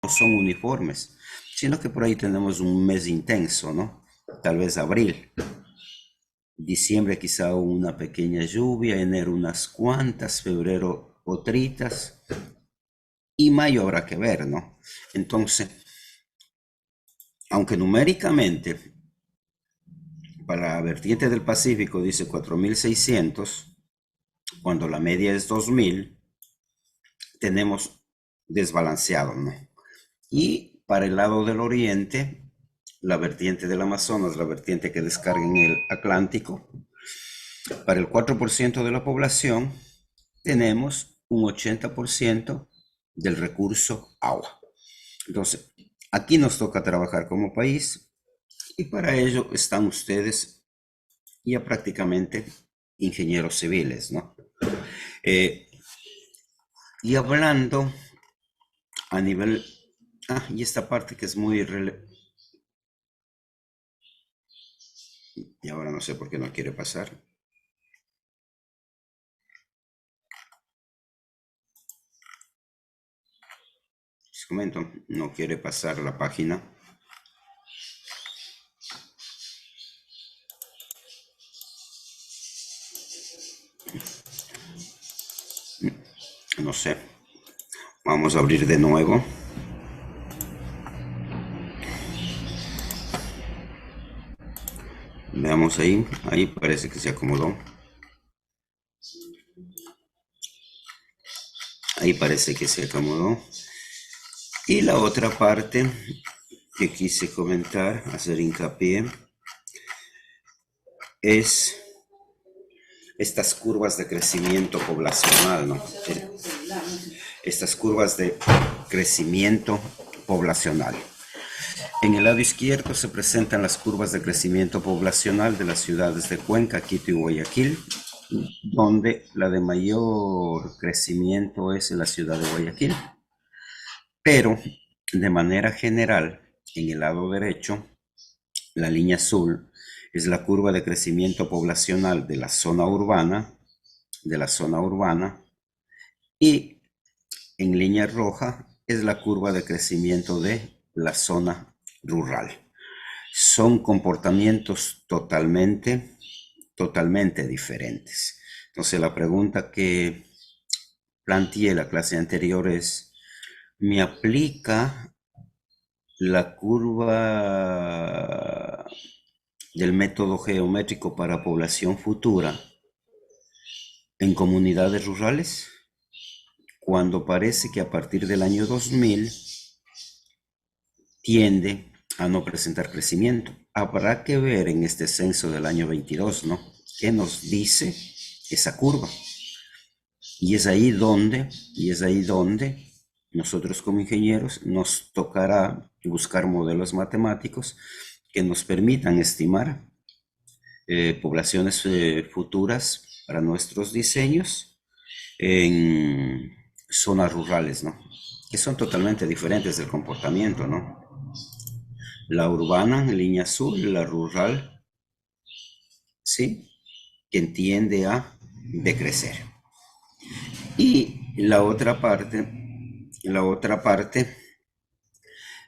son uniformes, sino que por ahí tenemos un mes intenso, ¿no? Tal vez abril, diciembre quizá una pequeña lluvia, enero unas cuantas, febrero otritas y mayo habrá que ver, ¿no? Entonces, aunque numéricamente para la vertiente del Pacífico dice 4.600, cuando la media es 2.000, tenemos desbalanceado, ¿no? Y para el lado del oriente, la vertiente del Amazonas, la vertiente que descarga en el Atlántico, para el 4% de la población tenemos un 80% del recurso agua. Entonces, aquí nos toca trabajar como país y para ello están ustedes ya prácticamente ingenieros civiles, ¿no? Eh, y hablando a nivel... y esta parte que es muy... Y ahora no sé por qué no quiere pasar. Les comento, no quiere pasar la página. No sé. Vamos a abrir de nuevo. Veamos ahí. Ahí parece que se acomodó. Ahí parece que se acomodó. Y la otra parte que quise comentar, hacer hincapié, es estas curvas de crecimiento poblacional, ¿no? Estas curvas de crecimiento poblacional. En el lado izquierdo se presentan las curvas de crecimiento poblacional de las ciudades de Cuenca, Quito y Guayaquil, donde la de mayor crecimiento es en la ciudad de Guayaquil. Pero, de manera general, en el lado derecho, la línea azul es la curva de crecimiento poblacional de la zona urbana, y en línea roja es la curva de crecimiento de la zona rural. Son comportamientos totalmente diferentes. Entonces la pregunta que planteé la clase anterior es, ¿me aplica la curva del método geométrico para población futura en comunidades rurales? Cuando parece que a partir del año 2000 tiende a no presentar crecimiento. Habrá que ver en este censo del año 22, ¿no? ¿Qué nos dice esa curva? Y es ahí donde nosotros como ingenieros nos tocará buscar modelos matemáticos que nos permitan estimar poblaciones futuras para nuestros diseños en zonas rurales, ¿no? Que son totalmente diferentes del comportamiento, ¿no? La urbana en línea azul, la rural, ¿sí? Que tiende a decrecer. Y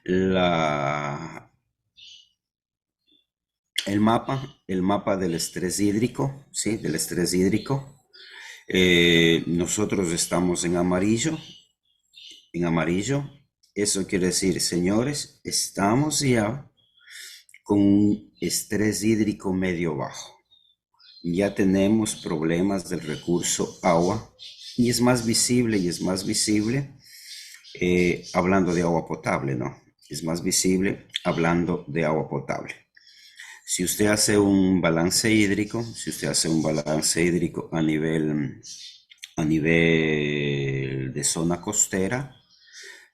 la, el mapa del estrés hídrico, ¿sí? Del estrés hídrico. Nosotros estamos en amarillo. En amarillo, eso quiere decir, señores, estamos ya con un estrés hídrico medio bajo. Ya tenemos problemas del recurso agua y es más visible hablando de agua potable, ¿no? Es más visible hablando de agua potable. Si usted hace un balance hídrico, a nivel de zona costera,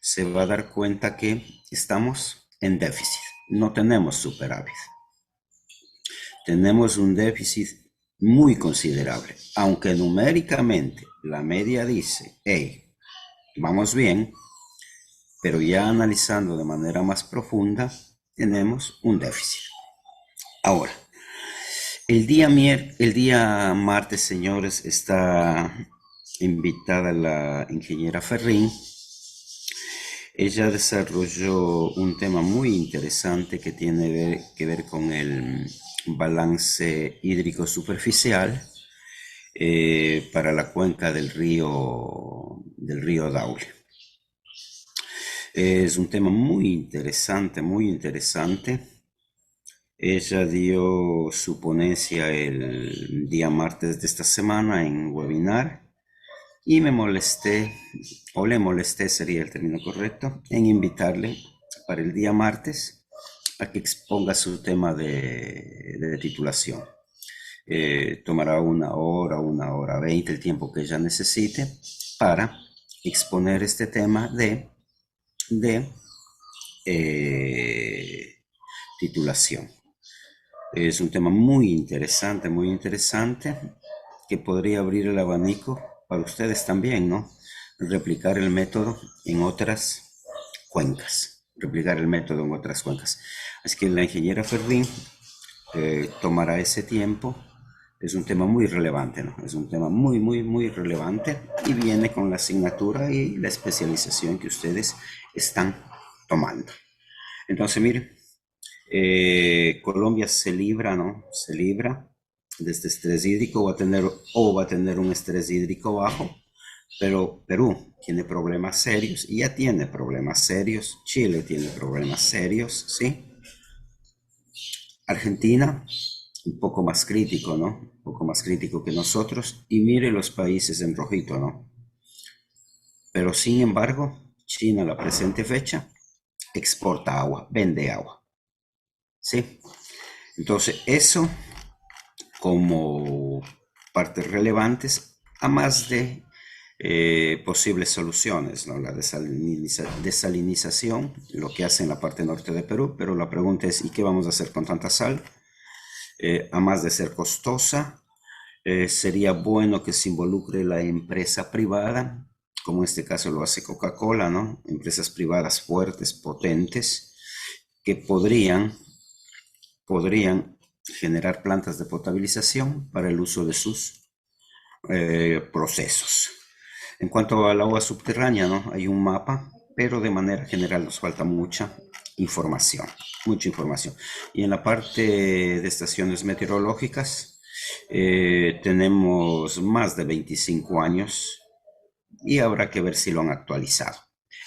se va a dar cuenta que estamos en déficit, no tenemos superávit. Tenemos un déficit muy considerable, aunque numéricamente la media dice, hey, vamos bien, pero ya analizando de manera más profunda, tenemos un déficit. Ahora, el día martes, señores, está invitada la ingeniera Ferrín. Ella desarrolló un tema muy interesante que tiene que ver con el balance hídrico superficial para la cuenca del río Daule. Es un tema muy interesante, muy interesante. Ella dio su ponencia el día martes de esta semana en webinar y me molesté, o le molesté sería el término correcto, en invitarle para el día martes a que exponga su tema de titulación. Tomará una hora 20, el tiempo que ella necesite para exponer este tema de titulación. Es un tema muy interesante, que podría abrir el abanico para ustedes también, ¿no? Replicar el método en otras cuencas, replicar el método en otras cuencas. Así que la ingeniera Ferrín tomará ese tiempo. Es un tema muy relevante, ¿no? Es un tema muy relevante y viene con la asignatura y la especialización que ustedes están tomando. Entonces, miren, Colombia se libra, ¿no? Se libra de este estrés hídrico, va a tener un estrés hídrico bajo, pero Perú tiene problemas serios y ya tiene problemas serios. Chile tiene problemas serios, ¿sí? Argentina, un poco más crítico, ¿no? Un poco más crítico que nosotros. Y mire los países en rojito, ¿no? Pero sin embargo, China a la presente fecha exporta agua, vende agua, ¿sí? Entonces, eso como partes relevantes, a más de posibles soluciones, ¿no? La desalinización, lo que hace en la parte norte de Perú, pero la pregunta es, ¿y qué vamos a hacer con tanta sal? A más de ser costosa, sería bueno que se involucre la empresa privada, como en este caso lo hace Coca-Cola, ¿no? Empresas privadas fuertes, potentes, que podrían generar plantas de potabilización para el uso de sus procesos. En cuanto al agua subterránea, ¿no? Hay un mapa, pero de manera general nos falta información, mucha información. Y en la parte de estaciones meteorológicas, tenemos más de 25 años y habrá que ver si lo han actualizado.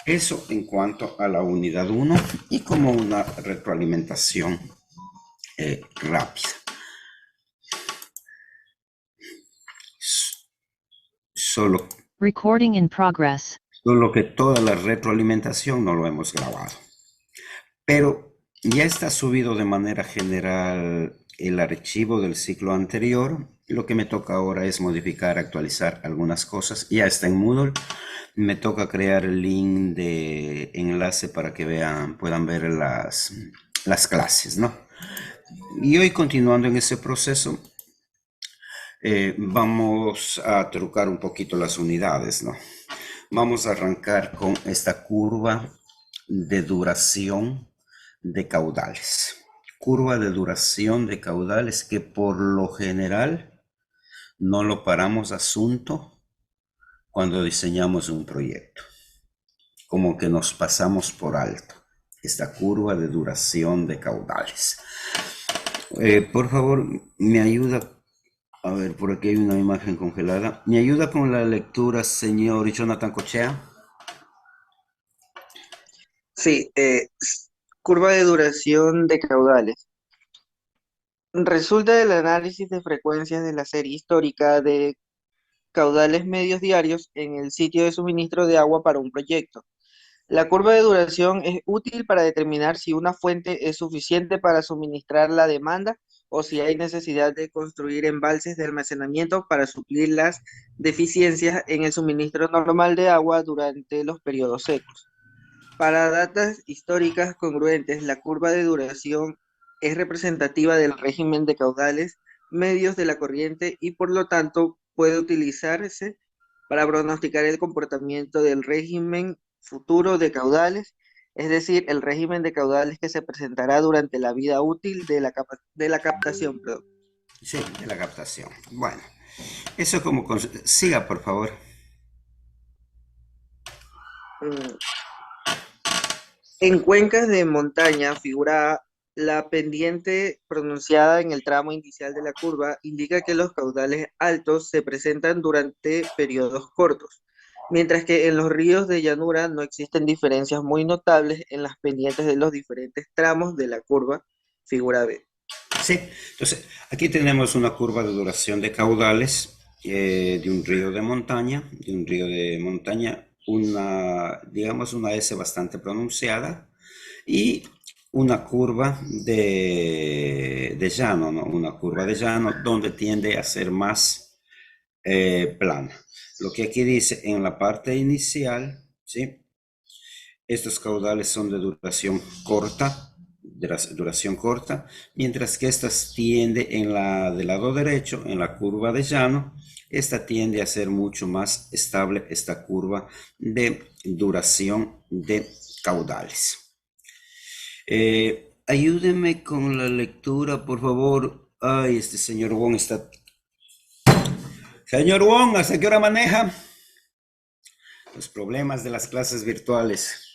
Eso en cuanto a la unidad 1 y como una retroalimentación rápida. Solo, Recording in progress. solo que toda la retroalimentación no lo hemos grabado. Pero ya está subido de manera general el archivo del ciclo anterior. Lo que me toca ahora es modificar, actualizar algunas cosas. Ya está en Moodle. Me toca crear el link de enlace para que puedan ver las clases, ¿no? Y hoy, continuando en ese proceso, vamos a trucar un poquito las unidades, ¿no? Vamos a arrancar con esta curva de duración de caudales. Curva de duración de caudales que por lo general no lo paramos asunto cuando diseñamos un proyecto. Como que nos pasamos por alto esta curva de duración de caudales. Por favor, me ayuda. A ver, por aquí hay una imagen congelada. ¿Me ayuda con la lectura, señor Jonathan Cochea? Sí, curva de duración de caudales. Resulta del análisis de frecuencias de la serie histórica de caudales medios diarios en el sitio de suministro de agua para un proyecto. La curva de duración es útil para determinar si una fuente es suficiente para suministrar la demanda o si hay necesidad de construir embalses de almacenamiento para suplir las deficiencias en el suministro normal de agua durante los periodos secos. Para datas históricas congruentes, la curva de duración es representativa del régimen de caudales medios de la corriente y por lo tanto puede utilizarse para pronosticar el comportamiento del régimen futuro de caudales, es decir, el régimen de caudales que se presentará durante la vida útil de la captación. Perdón. Sí, de la captación. Bueno, eso como... Siga, por favor. Mm, En cuencas de montaña, figura A, la pendiente pronunciada en el tramo inicial de la curva indica que los caudales altos se presentan durante periodos cortos, mientras que en los ríos de llanura no existen diferencias muy notables en las pendientes de los diferentes tramos de la curva, figura B. Sí, entonces aquí tenemos una curva de duración de caudales de un río de montaña, una, digamos, una S bastante pronunciada y una curva de llano, ¿no? Una curva de llano donde tiende a ser más plana. Lo que aquí dice en la parte inicial, ¿sí? Estos caudales son de duración corta, mientras que estas tiende en la del lado derecho, en la curva de llano, esta tiende a ser mucho más estable, esta curva de duración de caudales. Ayúdeme con la lectura, por favor. Ay, este señor Wong está... Señor Wong, ¿hasta qué hora maneja? Los problemas de las clases virtuales.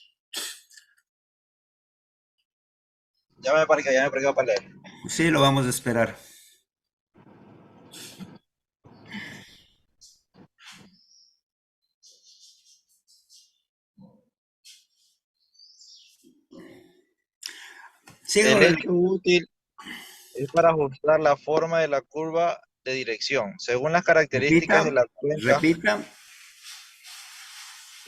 Ya me parqué para leer. Sí, lo vamos a esperar. Siga El con el... hecho útil es para ajustar la forma de la curva de dirección. Según las características de Repita, la cuenca, repita,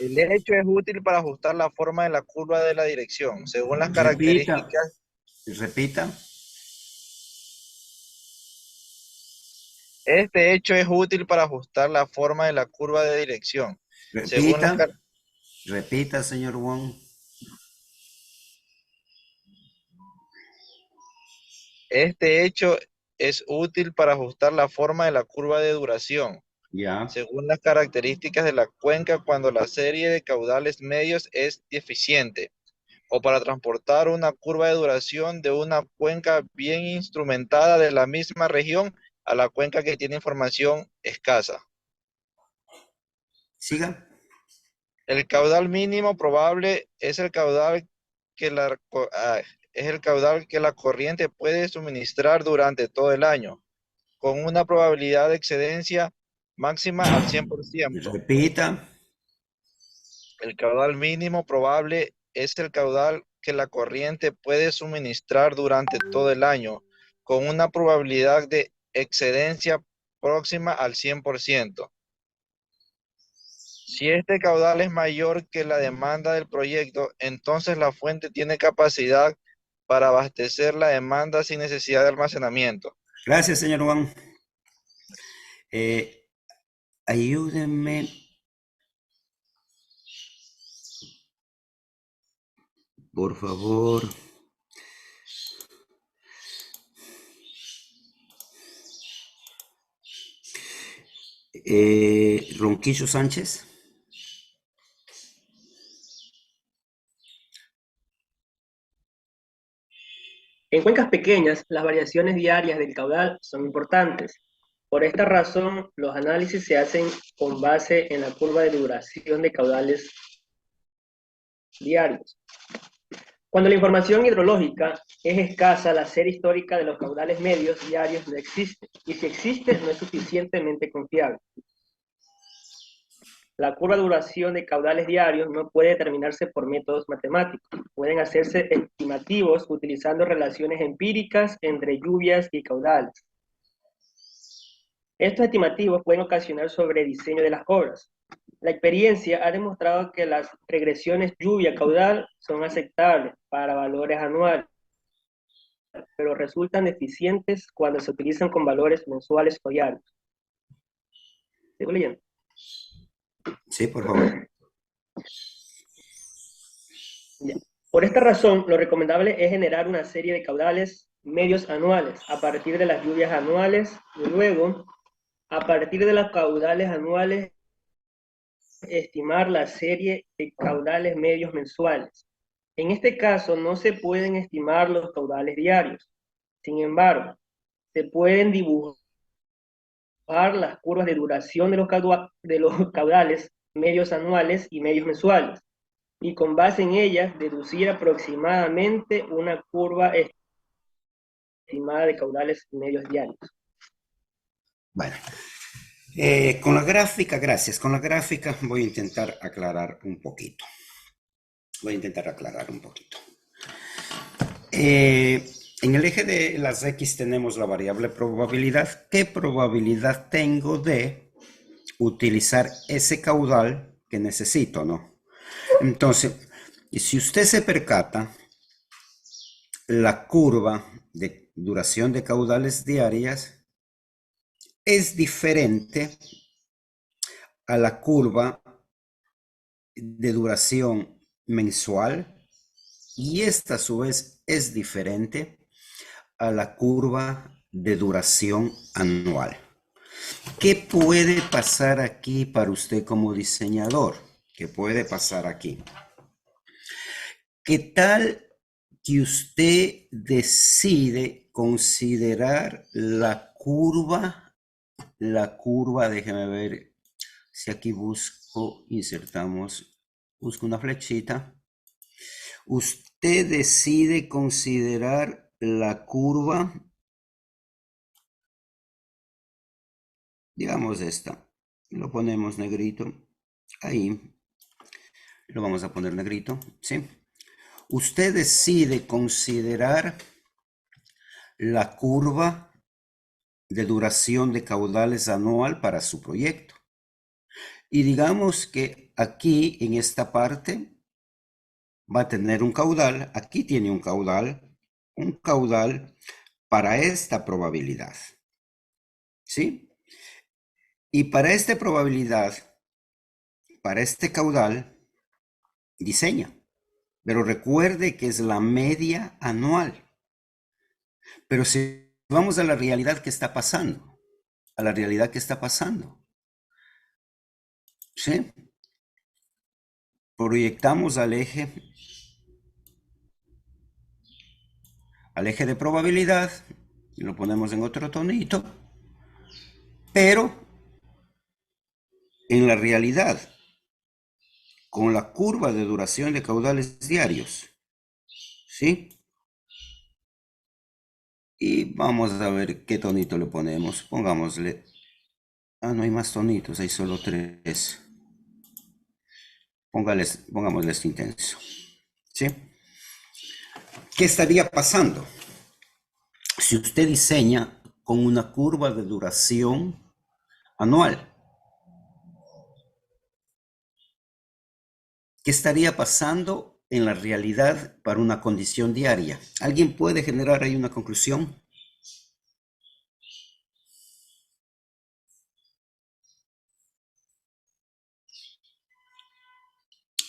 el hecho es útil para ajustar la forma de la curva de la dirección. Según las repita, características, repita. este hecho es útil para ajustar la forma de la curva de dirección. Según Repita, las, car- repita, señor Wong. este hecho es útil para ajustar la forma de la curva de duración. Ya. Según las características de la cuenca cuando la serie de caudales medios es deficiente, o para transportar una curva de duración de una cuenca bien instrumentada de la misma región a la cuenca que tiene información escasa. Siga. El caudal mínimo probable es el caudal que es el caudal que la corriente puede suministrar durante todo el año, con una probabilidad de excedencia máxima al 100%. Repita. El caudal mínimo probable es el caudal que la corriente puede suministrar durante todo el año, con una probabilidad de excedencia próxima al 100%. Si este caudal es mayor que la demanda del proyecto, entonces la fuente tiene capacidad para abastecer la demanda sin necesidad de almacenamiento. Gracias, señor Wong. Eh, ayúdenme, por favor. Ronquillo Sánchez. En cuencas pequeñas, las variaciones diarias del caudal son importantes. Por esta razón, los análisis se hacen con base en la curva de duración de caudales diarios. Cuando la información hidrológica es escasa, la serie histórica de los caudales medios diarios no existe, y si existe, no es suficientemente confiable. La curva de duración de caudales diarios no puede determinarse por métodos matemáticos. Pueden hacerse estimativos utilizando relaciones empíricas entre lluvias y caudales. Estos estimativos pueden ocasionar sobrediseño de las obras. La experiencia ha demostrado que las regresiones lluvia-caudal son aceptables para valores anuales, pero resultan deficientes cuando se utilizan con valores mensuales o diarios. ¿Sigo leyendo? Sí, por favor. Ya. Por esta razón, lo recomendable es generar una serie de caudales medios anuales a partir de las lluvias anuales y luego, a partir de los caudales anuales, estimar la serie de caudales medios mensuales. En este caso, no se pueden estimar los caudales diarios. Sin embargo, se pueden dibujar las curvas de duración de los caudales medios anuales y medios mensuales. y con base en ellas deducir aproximadamente una curva estimada de caudales medios diarios. Bueno, con la gráfica, gracias. Con la gráfica voy a intentar aclarar un poquito. En el eje de las X tenemos la variable probabilidad. ¿Qué probabilidad tengo de utilizar ese caudal que necesito, no? Entonces, si usted se percata, la curva de duración de caudales diarias es diferente a la curva de duración mensual y esta a su vez es diferente a la curva de duración anual. ¿Qué puede pasar aquí para usted como diseñador? ¿Qué puede pasar aquí? ¿Qué tal que usted decide considerar la curva, déjeme ver si aquí busco, busco una flechita. Usted decide considerar la curva, digamos esta, lo ponemos negrito, ahí, lo vamos a poner negrito, ¿sí? Usted decide considerar la curva de duración de caudales anual para su proyecto. Y digamos que aquí en esta parte va a tener un caudal, aquí tiene un caudal para esta probabilidad, ¿sí? Y para esta probabilidad, para este caudal, diseña. Pero recuerde que es la media anual. Pero si vamos a la realidad que está pasando, ¿sí? Proyectamos al eje de probabilidad, y lo ponemos en otro tonito, pero en la realidad, con la curva de duración de caudales diarios, ¿sí? Y vamos a ver qué tonito le ponemos. Pongámosle, no hay más tonitos, hay solo 3. Pongámosle este intenso, ¿sí? ¿Qué estaría pasando si usted diseña con una curva de duración anual? ¿Qué estaría pasando en la realidad para una condición diaria? ¿Alguien puede generar ahí una conclusión?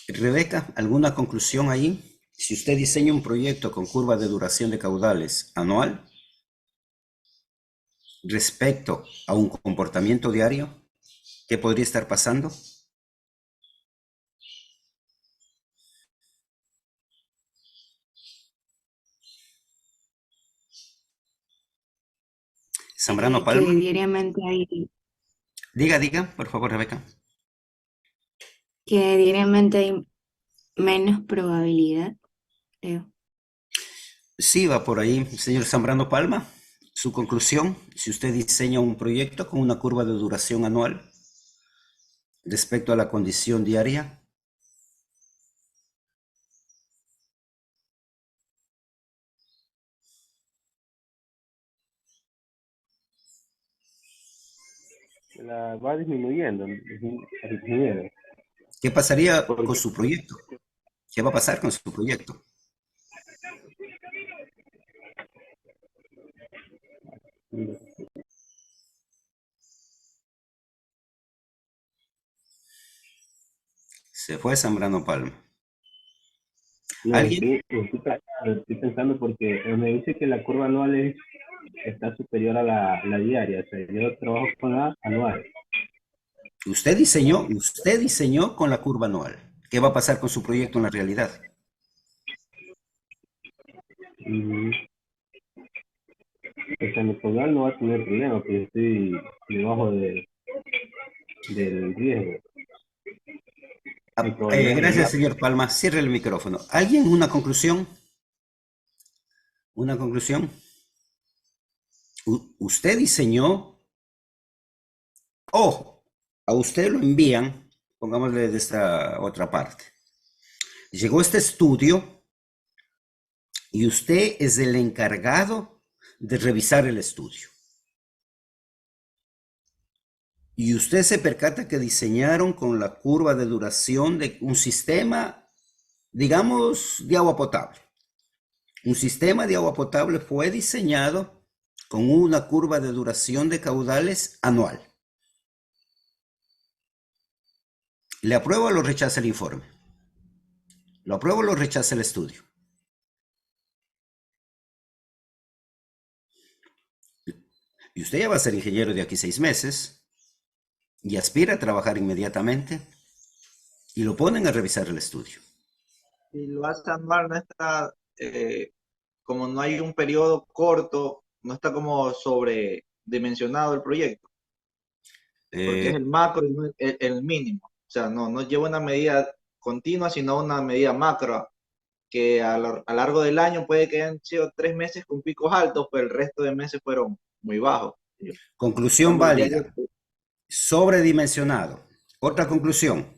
Rebeca, ¿alguna conclusión ahí? Si usted diseña un proyecto con curva de duración de caudales anual respecto a un comportamiento diario, ¿qué podría estar pasando? Zambrano Que Palma. diariamente hay, Diga, por favor, Rebeca. que diariamente hay menos probabilidad, creo. Sí, va por ahí, señor Zambrano Palma. Su conclusión, si usted diseña un proyecto con una curva de duración anual respecto a la condición diaria. La va disminuyendo. ¿Qué pasaría con Porque su proyecto? ¿Qué va a pasar con su proyecto? Se fue Zambrano Palma. no, ¿Alguien? estoy pensando porque me dice que la curva anual está superior a la diaria. O sea, yo trabajo con la anual. Usted diseñó con la curva anual. ¿Qué va a pasar con su proyecto en la realidad? Y, o sea, mi caudal no va a tener problema porque estoy debajo del riesgo. El problema es el Gracias, lápiz. señor Palma. Cierre el micrófono. ¿Alguien una conclusión? ¿Una conclusión? Usted diseñó, o a usted lo envían, pongámosle de esta otra parte. Llegó este estudio y usted es el encargado de revisar el estudio. Y usted se percata que diseñaron con la curva de duración de un sistema, digamos, de agua potable. Un sistema de agua potable fue diseñado con una curva de duración de caudales anual. ¿Le aprueba o lo rechaza el informe? ¿Lo aprueba o lo rechaza el estudio? Y usted ya va a ser ingeniero de aquí 6 meses y aspira a trabajar inmediatamente y lo ponen a revisar el estudio. Si lo hace anual, no está, como no hay un periodo corto, no está como sobredimensionado el proyecto, porque es Eh, el macro y no el mínimo. O sea, no lleva una medida continua, sino una medida macro, que a largo del año puede que hayan sido 3 meses con picos altos, pero el resto de meses fueron muy bajos. En Conclusión cambio, el diario, válida. Sobredimensionado. Otra conclusión.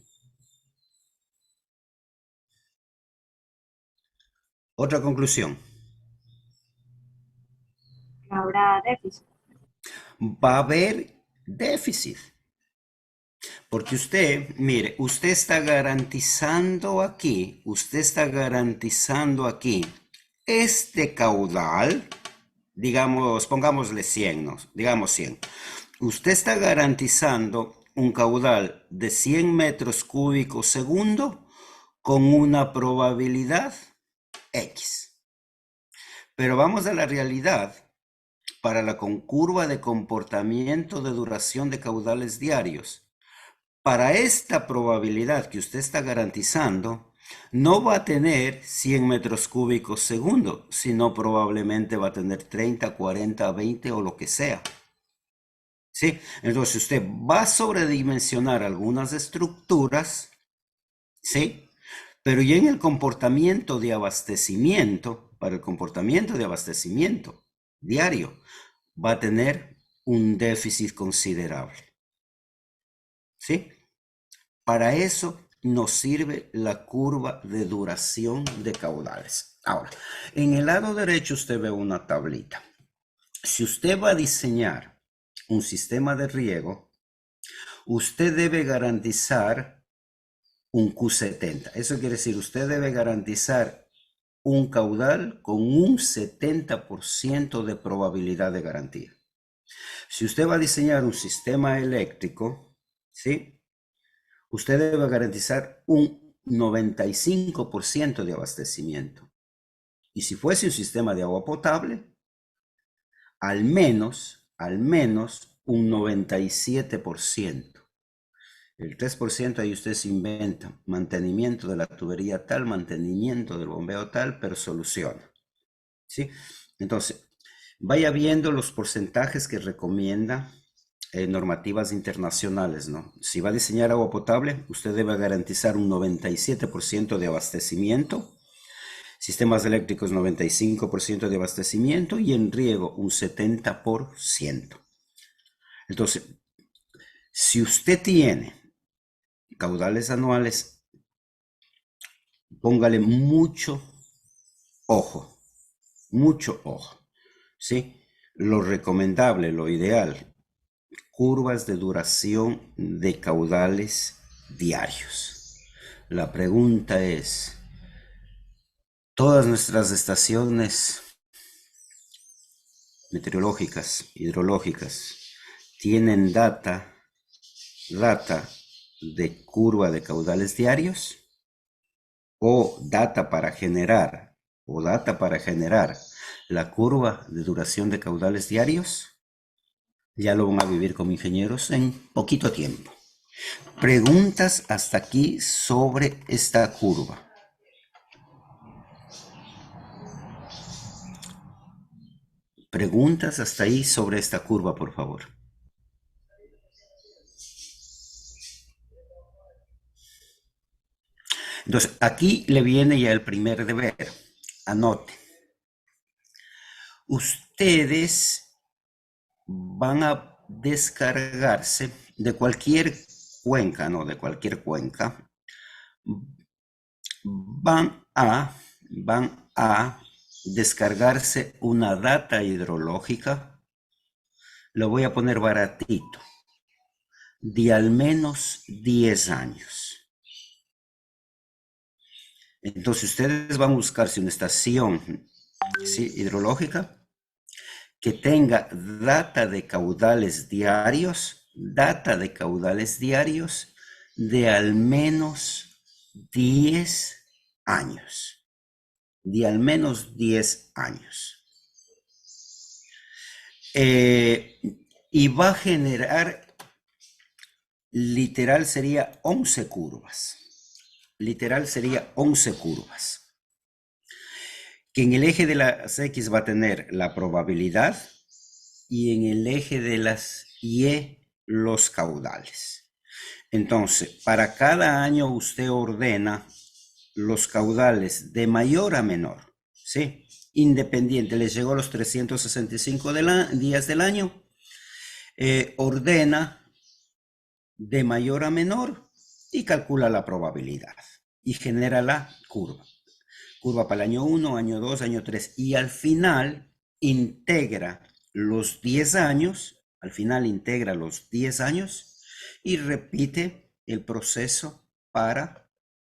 Otra conclusión. Habrá déficit. Va a haber déficit. Porque usted, mire, usted está garantizando aquí este caudal, digamos, pongámosle 100, ¿no? Digamos 100. Usted está garantizando un caudal de 100 metros cúbicos segundo con una probabilidad X. Pero vamos a la realidad para la curva de comportamiento de duración de caudales diarios. Para esta probabilidad que usted está garantizando, no va a tener 100 metros cúbicos segundo, sino probablemente va a tener 30, 40, 20 o lo que sea. ¿Sí? Entonces usted va a sobredimensionar algunas estructuras, ¿sí? Pero ya en el comportamiento de abastecimiento, para el comportamiento de abastecimiento diario, va a tener un déficit considerable. ¿Sí? Para eso nos sirve la curva de duración de caudales. Ahora, en el lado derecho usted ve una tablita. Si usted va a diseñar un sistema de riego, usted debe garantizar un Q70. Eso quiere decir, usted debe garantizar un caudal con un 70% de probabilidad de garantía. Si usted va a diseñar un sistema eléctrico, ¿sí? Usted debe garantizar un 95% de abastecimiento. Y si fuese un sistema de agua potable, al menos un 97%. El 3% ahí usted se inventa mantenimiento de la tubería tal, mantenimiento del bombeo tal, pero soluciona. ¿Sí? Entonces, vaya viendo los porcentajes que recomienda normativas internacionales, ¿no? Si va a diseñar agua potable, usted debe garantizar un 97% de abastecimiento, sistemas eléctricos 95% de abastecimiento y en riego un 70%. Entonces, si usted tiene caudales anuales, póngale mucho ojo, ¿sí? Lo recomendable, lo ideal, curvas de duración de caudales diarios. La pregunta es, ¿todas nuestras estaciones meteorológicas, hidrológicas, tienen data de curva de caudales diarios? ¿O data para generar la curva de duración de caudales diarios? Ya lo van a vivir como ingenieros en poquito tiempo. Preguntas hasta aquí sobre esta curva. Preguntas hasta ahí sobre esta curva, por favor. Entonces, aquí le viene ya el primer deber. Anote. Ustedes van a descargarse de cualquier cuenca, no, de cualquier cuenca. Van a descargarse una data hidrológica. Lo voy a poner baratito. De al menos 10 años. Entonces ustedes van a buscarse una estación, ¿sí?, hidrológica que tenga data de caudales diarios de al menos 10 años. De al menos 10 años. Y va a generar, literal sería 11 curvas. Literal sería 11 curvas. Que en el eje de las X va a tener la probabilidad y en el eje de las Y los caudales. Entonces, para cada año usted ordena los caudales de mayor a menor, ¿sí? Independiente, les llegó los 365 días del año, ordena de mayor a menor y calcula la probabilidad y genera la curva. Curva para el año 1, año 2, año 3 y al final integra los 10 años, y repite el proceso para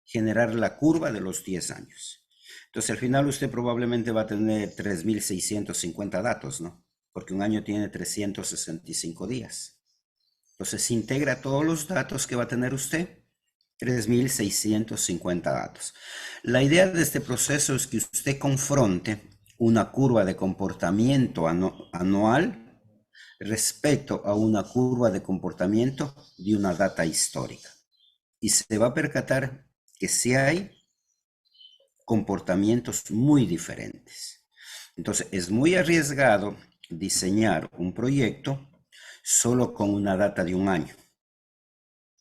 generar la curva de los 10 años. Entonces al final usted probablemente va a tener 3.650 datos, ¿no? Porque un año tiene 365 días. Entonces integra todos los datos que va a tener usted, 3.650 datos. La idea de este proceso es que usted confronte una curva de comportamiento anual respecto a una curva de comportamiento de una data histórica. Y se va a percatar que sí hay comportamientos muy diferentes. Entonces es muy arriesgado diseñar un proyecto solo con una data de un año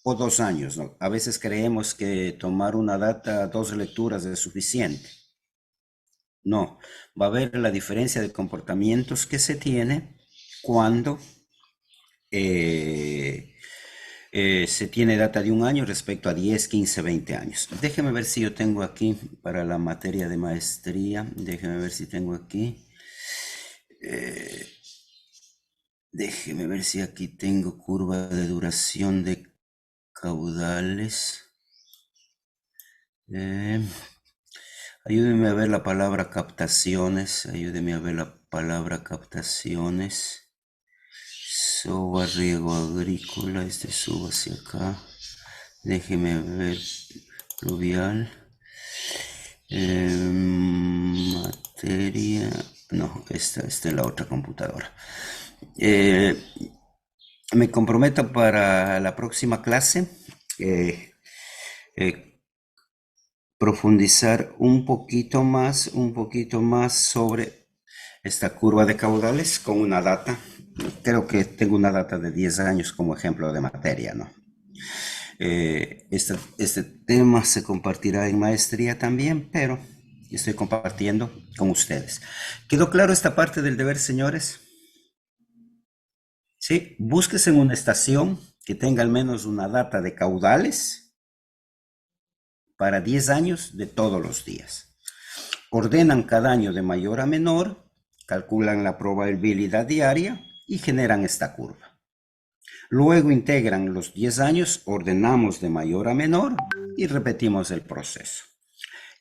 o 2 años, ¿no? A veces creemos que tomar una data, 2 lecturas es suficiente. No, va a haber la diferencia de comportamientos que se tiene cuando se tiene data de un año respecto a 10, 15, 20 años. Déjeme ver si yo tengo aquí para la materia de maestría. Déjeme ver si tengo aquí. Déjeme ver si aquí tengo curva de duración de caudales. Ayúdeme a ver la palabra captaciones. Soba, riego agrícola. Subo hacia acá. Déjeme ver pluvial. Materia. No, esta es la otra computadora. Me comprometo para la próxima clase profundizar un poquito más sobre esta curva de caudales con una data. Creo que tengo una data de 10 años como ejemplo de materia, ¿no? Este tema se compartirá en maestría también, pero estoy compartiendo con ustedes. ¿Quedó claro esta parte del deber, señores? Sí, búsquese en una estación que tenga al menos una data de caudales para 10 años de todos los días. Ordenan cada año de mayor a menor, calculan la probabilidad diaria y generan esta curva. Luego integran los 10 años, ordenamos de mayor a menor y repetimos el proceso.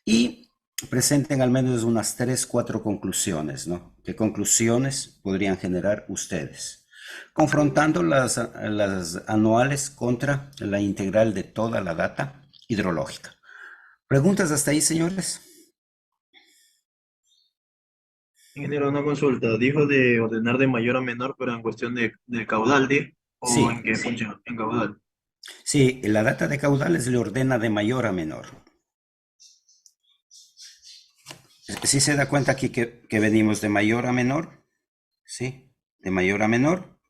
Y presenten al menos unas 3, 4 conclusiones, ¿no? ¿Qué conclusiones podrían generar ustedes? Confrontando las anuales contra la integral de toda la data hidrológica. ¿Preguntas hasta ahí, señores? Ingeniero, una consulta. Dijo de ordenar de mayor a menor, pero en cuestión de caudal, ¿sí? ¿O Sí, en qué función? En caudal. sí, la data de caudales le ordena de mayor a menor. ¿Sí se da cuenta aquí que venimos de mayor a menor? Sí, de mayor a menor.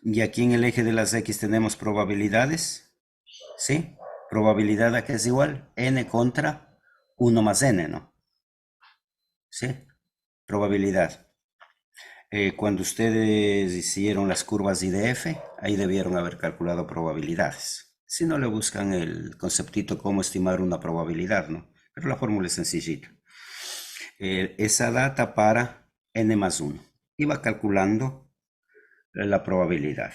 Y aquí en el eje de las X tenemos probabilidades. ¿Sí? Probabilidad a que es igual n contra 1 más n, ¿no? ¿Sí? Probabilidad. Cuando ustedes hicieron las curvas IDF, ahí debieron haber calculado probabilidades. Si no, le buscan el conceptito cómo estimar una probabilidad, ¿no? Pero la fórmula es sencillita. Esa data para n más 1. Y va calculando la probabilidad.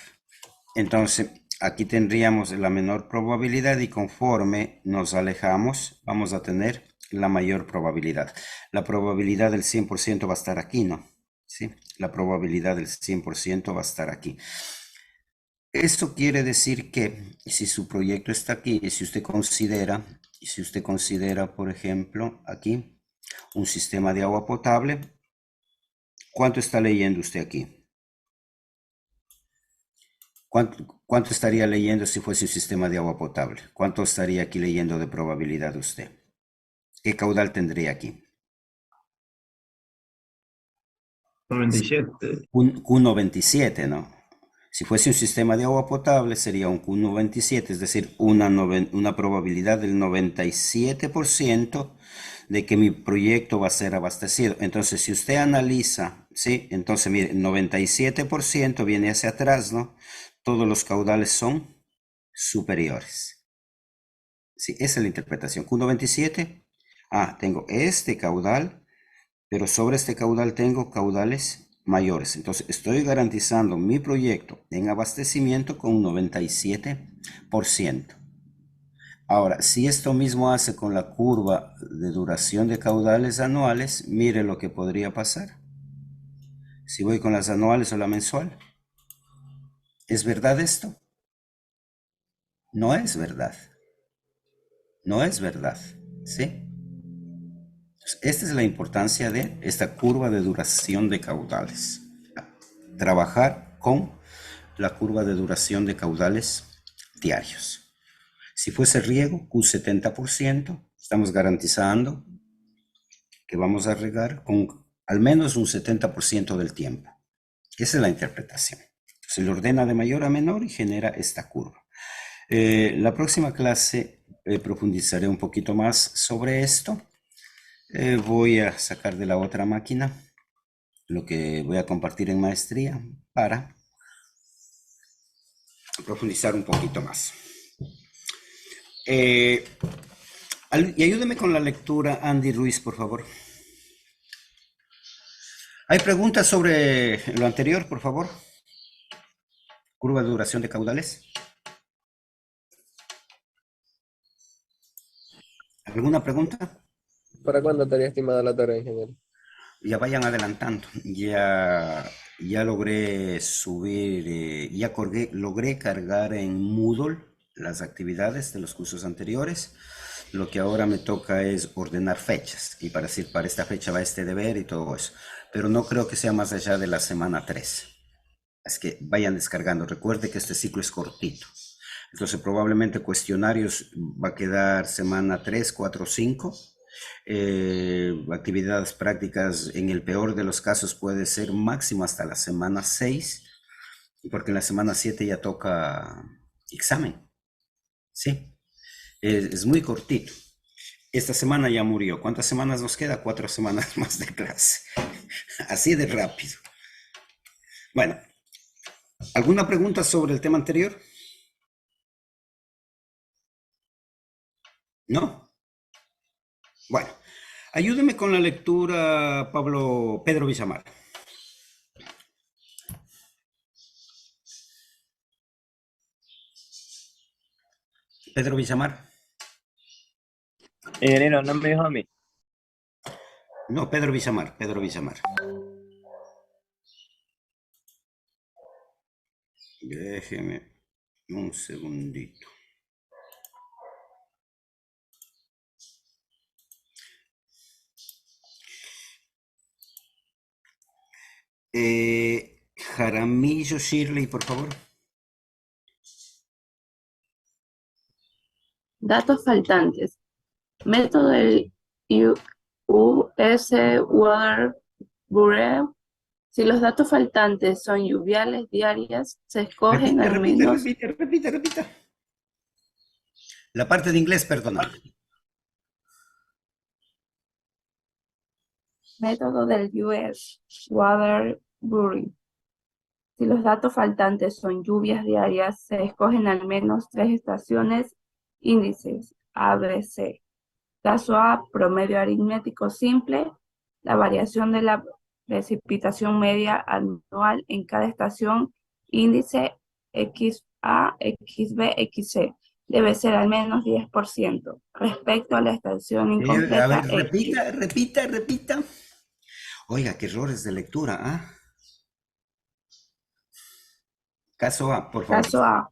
Entonces, aquí tendríamos la menor probabilidad y conforme nos alejamos, vamos a tener la mayor probabilidad. La probabilidad del 100% va a estar aquí, ¿no? ¿Sí? La probabilidad del 100% va a estar aquí. Esto quiere decir que si su proyecto está aquí, y si usted considera, por ejemplo, aquí, un sistema de agua potable, ¿cuánto está leyendo usted aquí? ¿Cuánto estaría leyendo si fuese un sistema de agua potable? ¿Cuánto estaría aquí leyendo de probabilidad usted? ¿Qué caudal tendría aquí? 97. Un Q97, ¿no? Si fuese un sistema de agua potable sería un Q97, es decir, una probabilidad del 97% de que mi proyecto va a ser abastecido. Entonces, si usted analiza, ¿sí? Entonces, mire, 97% viene hacia atrás, ¿no? Todos los caudales son superiores. Sí, esa es la interpretación. Q97, tengo este caudal, pero sobre este caudal tengo caudales mayores. Entonces, estoy garantizando mi proyecto en abastecimiento con un 97%. Ahora, si esto mismo hace con la curva de duración de caudales anuales, mire lo que podría pasar. Si voy con las anuales o la mensual, ¿es verdad esto? No es verdad. No es verdad. ¿Sí? Esta es la importancia de esta curva de duración de caudales. Trabajar con la curva de duración de caudales diarios. Si fuese riego, Q70%, estamos garantizando que vamos a regar con al menos un 70% del tiempo. Esa es la interpretación. Se le ordena de mayor a menor y genera esta curva. La próxima clase profundizaré un poquito más sobre esto. Voy a sacar de la otra máquina lo que voy a compartir en maestría para profundizar un poquito más. Y ayúdeme con la lectura, Andy Ruiz, por favor. ¿Hay preguntas sobre lo anterior, por favor? Curva de duración de caudales. ¿Alguna pregunta? ¿Para cuándo estaría estimada la tarea, ingeniero? Ya vayan adelantando. Ya logré subir, logré cargar en Moodle las actividades de los cursos anteriores. Lo que ahora me toca es ordenar fechas y para decir, para esta fecha va este deber y todo eso. Pero no creo que sea más allá de la semana 3. Es que vayan descargando. Recuerde que este ciclo es cortito. Entonces probablemente cuestionarios va a quedar semana 3, 4, 5. Actividades prácticas en el peor de los casos puede ser máximo hasta la semana 6, porque en la semana 7 ya toca examen. Sí, es muy cortito. Esta semana ya murió. ¿Cuántas semanas nos queda? 4 semanas más de clase. Así de rápido. Bueno, ¿alguna pregunta sobre el tema anterior? ¿No? Bueno, ayúdeme con la lectura, Pedro Villamar. Pedro Villamar. Ingeniero, no me dijo a mí. No, Pedro Villamar, Pedro Villamar. Déjeme un segundito. Jaramillo Shirley, por favor. Datos faltantes. Método del US Water Bureau. Si los datos faltantes son lluviales diarias, se escogen al menos... Repita. La parte de inglés, perdona. Método del US Water Bureau. Si los datos faltantes son lluvias diarias, se escogen al menos 3 estaciones índices A, B, C. Caso A, promedio aritmético simple, la variación de la precipitación media anual en cada estación índice XA, XB, XC debe ser al menos 10% respecto a la estación A incompleta ver, X. repita. Oiga, qué errores de lectura, ¿ah? Caso A, por favor.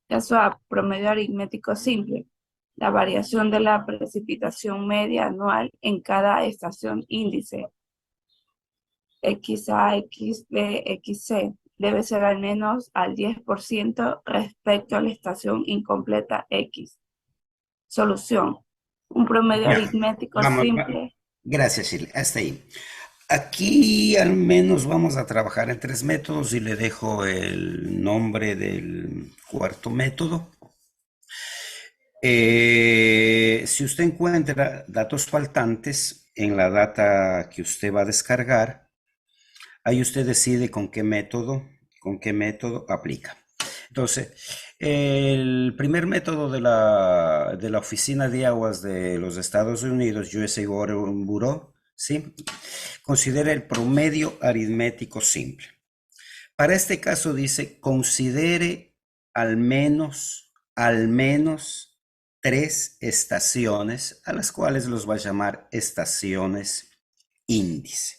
Caso A, promedio aritmético simple, la variación de la precipitación media anual en cada estación índice XA, XB, XC debe ser al menos al 10% respecto a la estación incompleta X. Solución. Un promedio Ya, aritmético vamos. simple. Gracias, Shirley. Hasta ahí. Aquí al menos vamos a trabajar en 3 métodos y le dejo el nombre del cuarto método. Si usted encuentra datos faltantes en la data que usted va a descargar, ahí usted decide con qué método aplica. Entonces, el primer método de la Oficina de Aguas de los Estados Unidos, USA Water Bureau, ¿sí? Considera el promedio aritmético simple. Para este caso dice, considere al menos 3 estaciones, a las cuales los va a llamar estaciones índice.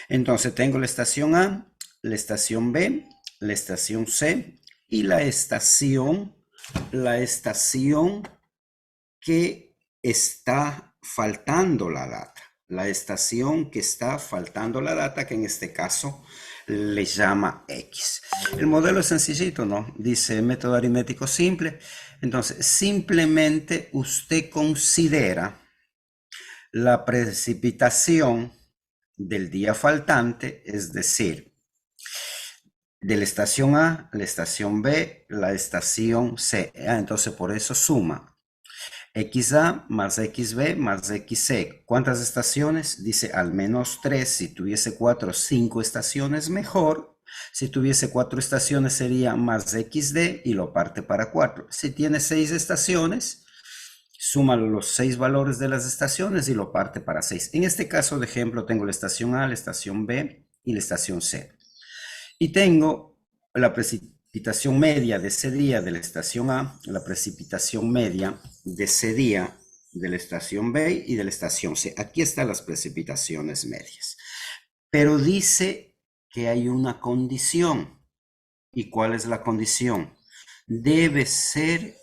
Entonces tengo la estación A, la estación B, la estación C y la estación que está faltando la data. La estación que está faltando la data, que en este caso le llama X. El modelo es sencillito, ¿no? Dice método aritmético simple. Entonces, simplemente usted considera la precipitación del día faltante, es decir, de la estación A, la estación B, la estación C. Entonces, por eso suma XA más XB más XC. ¿Cuántas estaciones? Dice al menos 3. Si tuviese 4 o 5 estaciones, mejor. Si tuviese 4 estaciones sería más XD y lo parte para 4. Si tiene 6 estaciones, suma los 6 valores de las estaciones y lo parte para 6. En este caso de ejemplo tengo la estación A, la estación B y la estación C. Y tengo la precipitación media de ese día de la estación A, la precipitación media de ese día de la estación B y de la estación C. Aquí están las precipitaciones medias. Pero dice que hay una condición. ¿Y cuál es la condición? Debe ser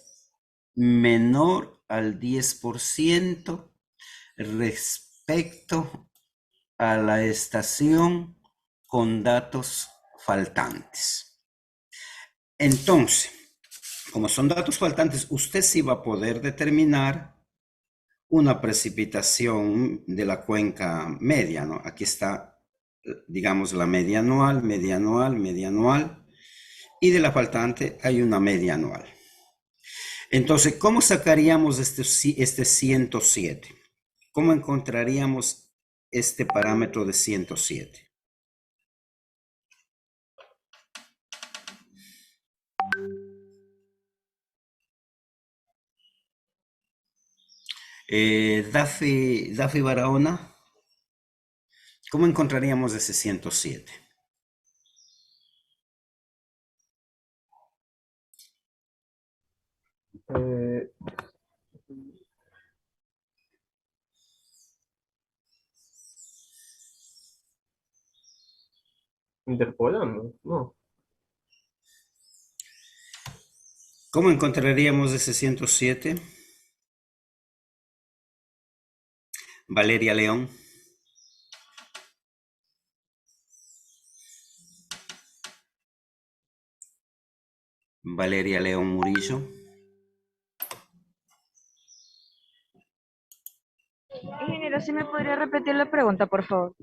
menor al 10% respecto a la estación con datos faltantes. Entonces, como son datos faltantes, usted sí va a poder determinar una precipitación de la cuenca media, ¿no? Aquí está, digamos, la media anual, y de la faltante hay una media anual. Entonces, ¿cómo sacaríamos este 107? ¿Cómo encontraríamos este parámetro de 107? Daffy Barahona, ¿cómo encontraríamos ese 107? Eh, Interpolando, no. ¿Cómo encontraríamos ese 107? Valeria León. Valeria León Murillo. Ingeniero, ¿sí me podría repetir la pregunta, por favor?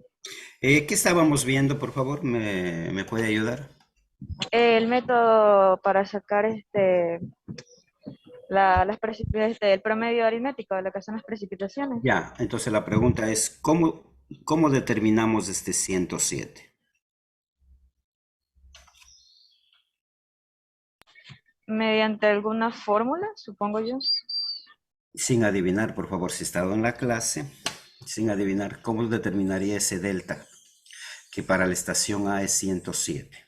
¿Qué estábamos viendo, por favor? ¿Me puede ayudar? El método para sacar el promedio aritmético de lo que son las precipitaciones. Ya, entonces la pregunta es, ¿cómo determinamos este 107? Mediante alguna fórmula, supongo yo. Sin adivinar, por favor, si he estado en la clase, sin adivinar, ¿cómo determinaría ese delta? Que para la estación A es 107.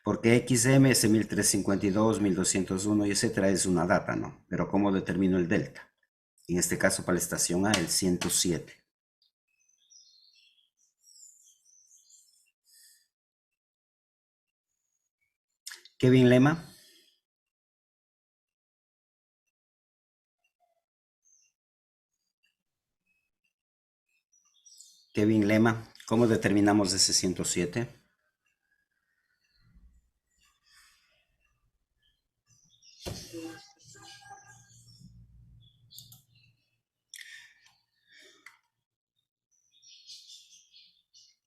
Porque XM es 1352, 1201 y etcétera, es una data, ¿no? Pero ¿cómo determino el delta? En este caso, para la estación A, el 107. Kevin Lema. Kevin Lema, ¿cómo determinamos ese 107?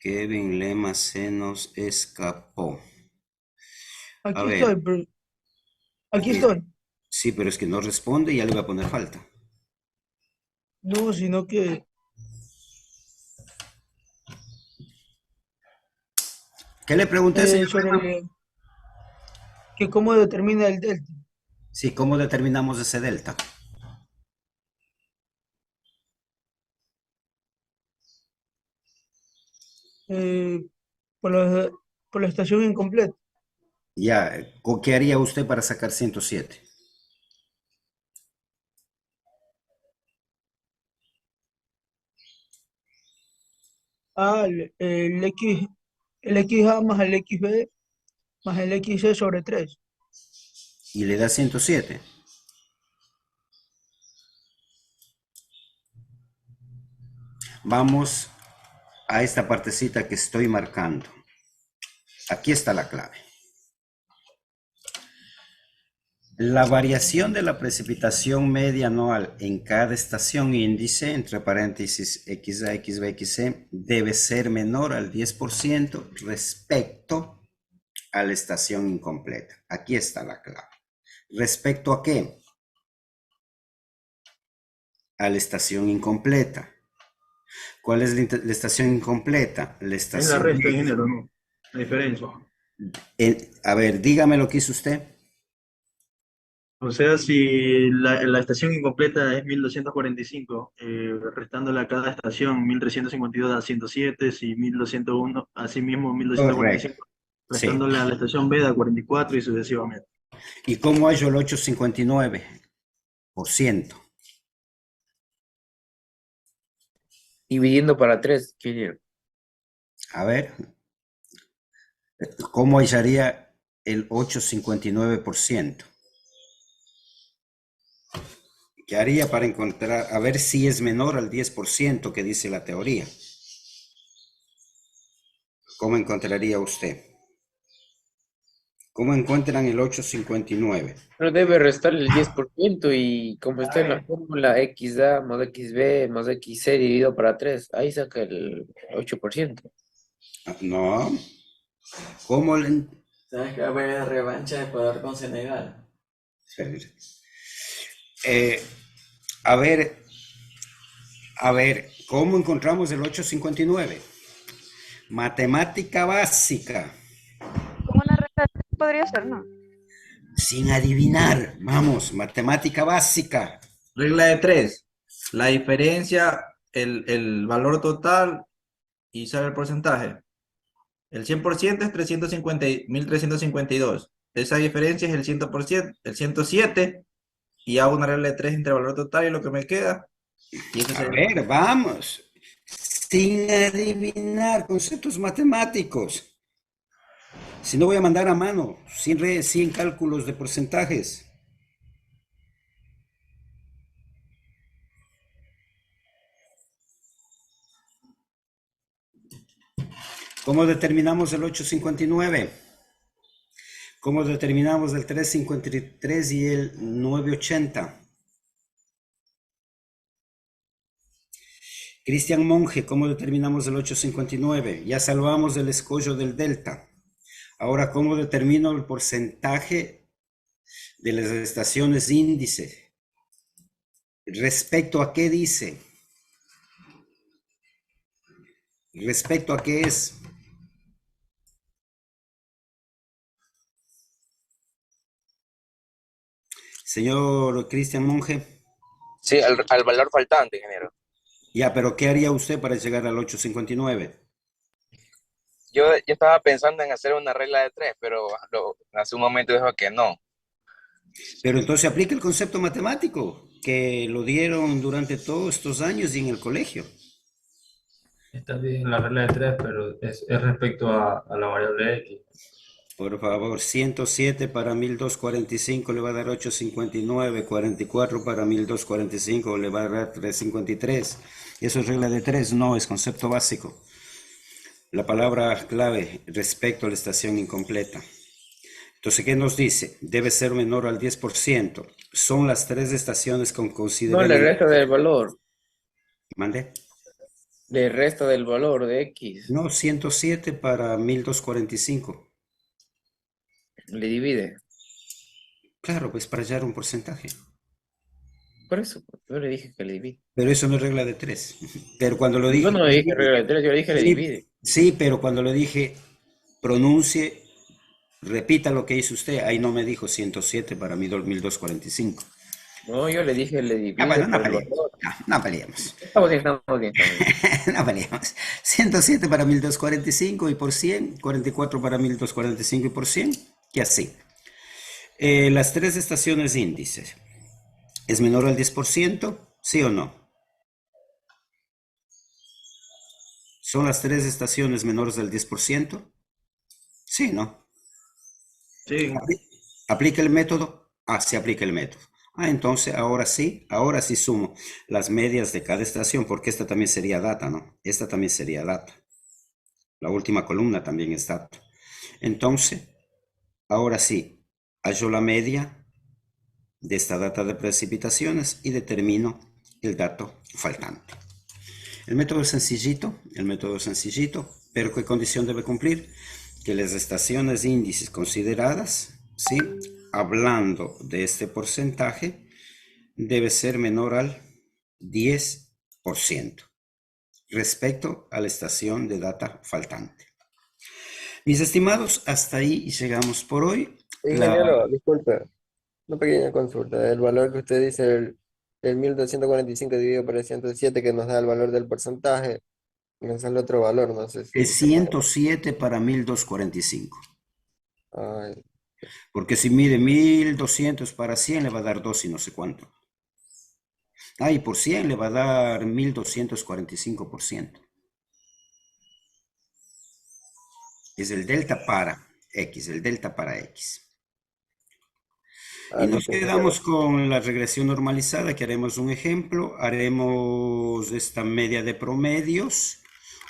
Kevin Lema se nos escapó. Aquí A ver. estoy, aquí estoy. Sí, pero es que no responde y ya le voy a poner falta. No, sino que ¿Qué le pregunté, señor? que cómo determina el delta. Sí, ¿cómo determinamos ese delta? Por la estación incompleta. Ya, ¿qué haría usted para sacar 107? El XA más el XB más el XC sobre 3. Y le da 107. Vamos a esta partecita que estoy marcando. Aquí está la clave. La variación de la precipitación media anual en cada estación índice, entre paréntesis XA, XB, XC, debe ser menor al 10% respecto a la estación incompleta. Aquí está la clave. ¿Respecto a qué? A la estación incompleta. ¿Cuál es la estación incompleta? La estación... Es la resta, ingeniero, ¿no? La diferencia. A ver, dígame lo que hizo usted. O sea, si la estación incompleta es 1245, restándole a cada estación 1352 da 107, si 1201, así mismo 1245, Correcto. restándole a la estación B da 44 y sucesivamente. ¿Y cómo hallo el 859%? Dividiendo para 3, ingeniero. A ver, ¿cómo hallaría el 859%? ¿Qué haría para encontrar, a ver si es menor al 10% que dice la teoría? ¿Cómo encontraría usted? ¿Cómo encuentran el 859? Pero debe restarle el 10% y como está en la fórmula XA más XB más XC dividido para 3, ahí saca el 8%. No. ¿Cómo le... ¿Sabes que va a haber revancha de Ecuador con Senegal? A ver, ¿cómo encontramos el 859? Matemática básica. Como una regla podría ser, ¿no? Sin adivinar, vamos, matemática básica. Regla de 3. La diferencia, el valor total y sale el porcentaje. El 100% es 1352. Esa diferencia es el 100%, el 107, y hago una regla de 3 entre el valor total y lo que me queda. Y eso A ver, vamos. Sin adivinar, conceptos matemáticos. Si no voy a mandar a mano, sin cálculos de porcentajes. ¿Cómo determinamos el 859? ¿Cómo determinamos el 353 y el 980? Cristian Monge, ¿cómo determinamos el 859? Ya salvamos el escollo del delta. Ahora, ¿cómo determino el porcentaje de las estaciones índice. ¿Respecto a qué dice? ¿Respecto a qué es? Señor Cristian Monge. Sí, al valor faltante, ingeniero. Ya, pero ¿qué haría usted para llegar al 859? Yo estaba pensando en hacer una regla de 3, pero hace un momento dijo que no. Pero entonces aplica el concepto matemático que lo dieron durante todos estos años y en el colegio. Está bien la regla de 3, pero es respecto a la variable X. Por favor, 107 para 1245 le va a dar 859, 44 para 1245 le va a dar 353. Eso es regla de 3, no, es concepto básico. La palabra clave respecto a la estación incompleta. Entonces, ¿qué nos dice? Debe ser menor al 10%. Son las 3 estaciones con No, consideración. le resta del valor. ¿Mande? Le resta del valor de X. No, 107 para 1245. Le divide. Claro, pues para hallar un porcentaje. Por eso, yo le dije que le divide. Pero eso no es regla de 3. Pero cuando lo dije... Yo no le dije regla de 3, yo le dije le divide. Sí, pero cuando le dije pronuncie, repita lo que hizo usted. Ahí no me dijo 107 para 1245. No, yo le dije le divide. Bueno, no por el peleemos. valor. No peleemos. Estamos bien. No peleemos. 107 para 1245 y por 100. 44 para 1245 y por 100. Y así. Las 3 estaciones índices. ¿Es menor al 10%? ¿Sí o no? ¿Son las 3 estaciones menores al 10%? Sí, ¿no? Sí. ¿Aplica el método? Ah, se aplica el método. Ah, entonces ahora sí sumo las medias de cada estación, porque esta también sería data, ¿no? Esta también sería data. La última columna también es data. Entonces, ahora sí, hallo la media de esta data de precipitaciones y determino el dato faltante. El método es sencillito, pero ¿qué condición debe cumplir? Que las estaciones índices consideradas, ¿sí? Hablando de este porcentaje, debe ser menor al 10% respecto a la estación de data faltante. Mis estimados, hasta ahí llegamos por hoy. Ingeniero, disculpe, una pequeña consulta. El valor que usted dice, el 1245 dividido por el 107, que nos da el valor del porcentaje, nos sale otro valor, no sé si... Es 107 para 1245. Ay. Porque si mide 1200 para 100 le va a dar 2 y no sé cuánto. Ah, y por 100 le va a dar 1245%. Es el delta para X, el delta para X. Y nos quedamos con la regresión normalizada, que haremos un ejemplo. Haremos esta media de promedios,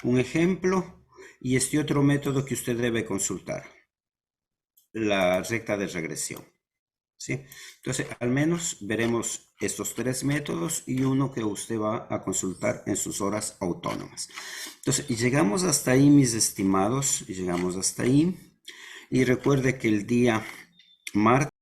un ejemplo, y este otro método que usted debe consultar, la recta de regresión. ¿Sí? Entonces, al menos veremos estos 3 métodos y uno que usted va a consultar en sus horas autónomas. Entonces, y llegamos hasta ahí, mis estimados, y llegamos hasta ahí. Y recuerde que el día martes